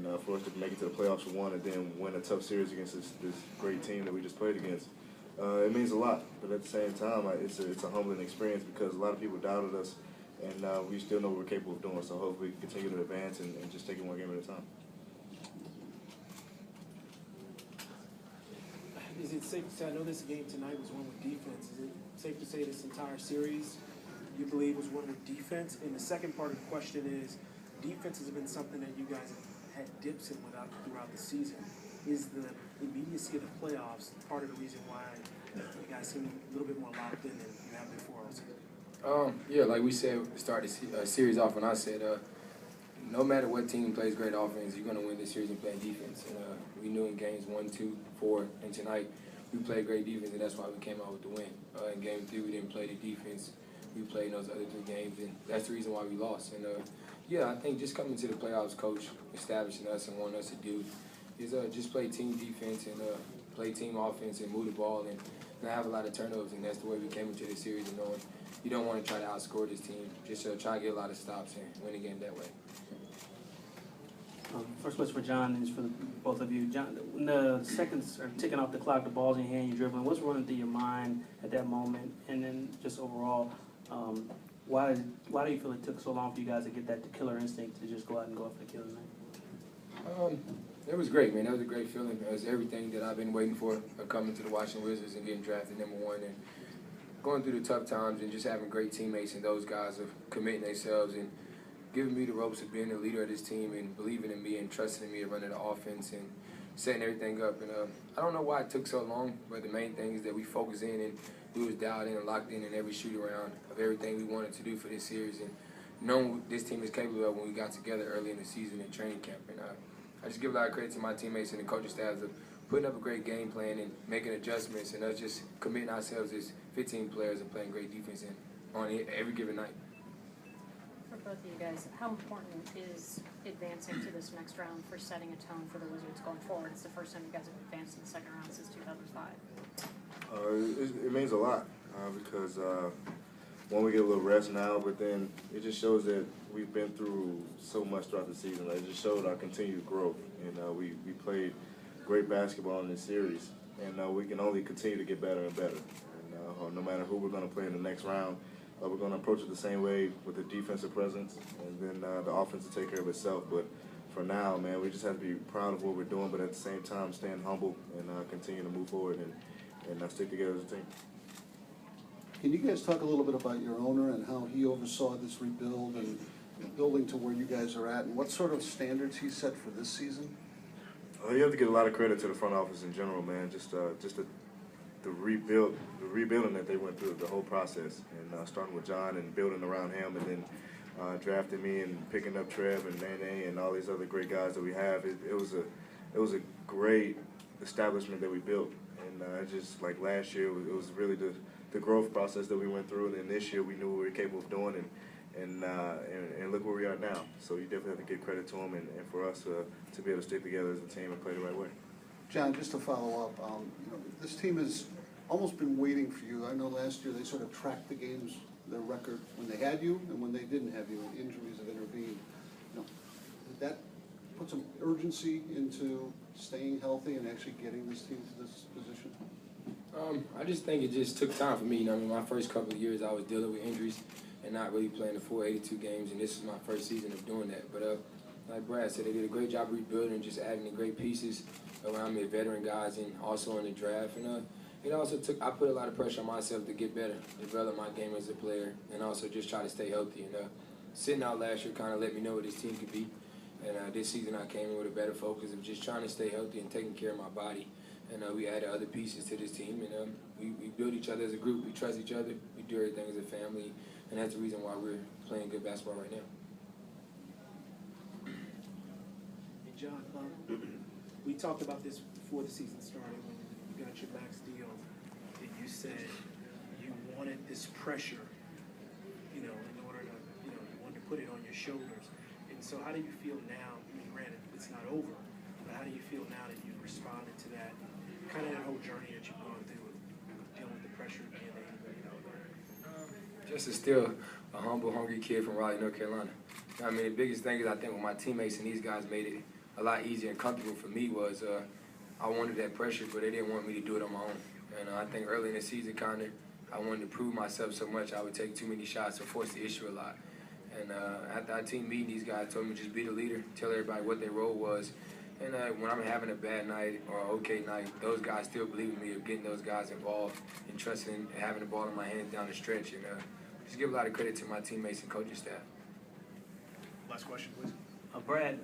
And for us to make it to the playoffs for one and then win a tough series against this great team that we just played against, it means a lot. But at the same time, it's a humbling experience because a lot of people doubted us, and we still know what we're capable of doing. So hopefully we can continue to advance and just take it one game at a time. Is it safe to say, I know this game tonight was won with defense, is it safe to say this entire series you believe was won with defense? And the second part of the question is, defense has been something that you guys have had dips in throughout the season. Is the immediacy of the playoffs part of the reason why you guys seem a little bit more locked in than you have before all season? Yeah, like we said, to start the series off when I said, no matter what team plays great offense, you're going to win this series and play defense. And we knew in games 1, 2, 4, and tonight we played great defense, and that's why we came out with the win. In game 3, we didn't play the defense we played in those other 2 games, and that's the reason why we lost. And yeah, I think just coming to the playoffs, coach establishing us and wanting us to do is just play team defense and play team offense and move the ball and not have a lot of turnovers. And that's the way we came into the series, and knowing you don't want to try to outscore this team. Just try to get a lot of stops and win the game that way. First question for John, and it's for both of you. John, when the seconds are ticking off the clock, the ball's in your hand, you're dribbling, what's running through your mind at that moment? And then just overall, why do you feel it took so long for you guys to get that killer instinct to just go out and go up for the kill tonight? It was great, man. That was a great feeling. It was everything that I've been waiting for, coming to the Washington Wizards and getting drafted #1 and going through the tough times and just having great teammates and those guys of committing themselves and giving me the ropes of being the leader of this team and believing in me and trusting in me to run the offense and setting everything up. And I don't know why it took so long, but the main thing is that we focused in and we was dialed in and locked in every shoot-around of everything we wanted to do for this series and knowing what this team is capable of when we got together early in the season in training camp. And I just give a lot of credit to my teammates and the coaching staffs of putting up a great game plan and making adjustments and us just committing ourselves as 15 players and playing great defense on every given night. For both of you guys, how important is advancing to this next round for setting a tone for the Wizards going forward? It's the first time you guys have advanced in the second round since 2005. It means a lot because, one, we get a little rest now, but then it just shows that we've been through so much throughout the season. It just showed our continued growth, and we played great basketball in this series, and we can only continue to get better and better. And no matter who we're going to play in the next round, we're going to approach it the same way with the defensive presence, and then the offense will take care of itself. But for now, man, we just have to be proud of what we're doing, but at the same time, staying humble and continue to move forward and stick together as a team. Can you guys talk a little bit about your owner and how he oversaw this rebuild and building to where you guys are at, and what sort of standards he set for this season? You have to give a lot of credit to the front office in general, man. Just the rebuilding that they went through, the whole process, and starting with John and building around him, and then drafting me and picking up Trev and Nene and all these other great guys that we have. It was a great establishment that we built, and just like last year, it was really the growth process that we went through, and then this year we knew what we were capable of doing, and look where we are now. So you definitely have to give credit to him and for us to be able to stick together as a team and play the right way. John, just to follow up, this team has almost been waiting for you. I know last year they sort of tracked the games, their record, when they had you and when they didn't have you, and injuries have intervened. Did that put some urgency into staying healthy and actually getting this team to this position? I just think it just took time for me. My first couple of years I was dealing with injuries and not really playing the full 82 games, and this is my first season of doing that. But like Brad said, they did a great job rebuilding and just adding the great pieces around me, veteran guys, and also in the draft. And it also I put a lot of pressure on myself to get better, develop my game as a player, and also just try to stay healthy. And sitting out last year kind of let me know what this team could be. And this season I came in with a better focus of just trying to stay healthy and taking care of my body. And we added other pieces to this team, and we build each other as a group. We trust each other. We do everything as a family, and that's the reason why we're playing good basketball right now. Hey, John, we talked about this before the season started when you got your max deal, and you said you wanted this pressure, in order to, you wanted to put it on your shoulders. And so how do you feel now? I mean, granted, it's not over, but how do you feel now that you've responded to that, kind of that whole journey that you've gone through with dealing with the pressure of being Just still a humble, hungry kid from Raleigh, North Carolina. The biggest thing is I think when my teammates and these guys made it a lot easier and comfortable for me was I wanted that pressure, but they didn't want me to do it on my own. And I think early in the season, I wanted to prove myself so much I would take too many shots or force the issue a lot. And after our team meeting, these guys told me just be the leader, tell everybody what their role was. And when I'm having a bad night or an okay night, those guys still believe in me of getting those guys involved and trusting and having the ball in my hands down the stretch. And just give a lot of credit to my teammates and coaching staff. Last question, please. Brad,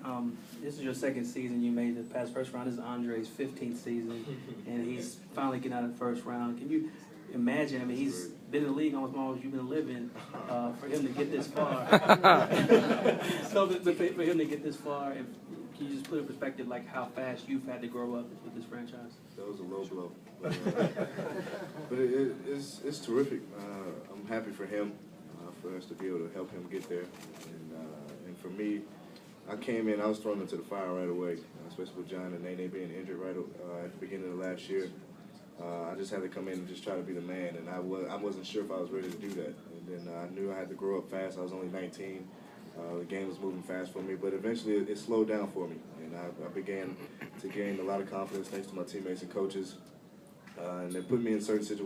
this is your second season. You made the past first round. This is Andre's 15th season, and he's finally getting out of the first round. Can you imagine? I mean, he's been in the league almost as long as you've been living. For him to get this far, so for him to get this far, and can you just put in perspective like how fast you've had to grow up with this franchise? That was a low blow, but it's terrific. I'm happy for him, for us to be able to help him get there, and for me. I came in, I was thrown into the fire right away, especially with John and Nene being injured right at the beginning of last year. I just had to come in and just try to be the man, and I wasn't sure if I was ready to do that. And then I knew I had to grow up fast. I was only 19. The game was moving fast for me, but eventually it slowed down for me, and I began to gain a lot of confidence thanks to my teammates and coaches, and they put me in certain situations.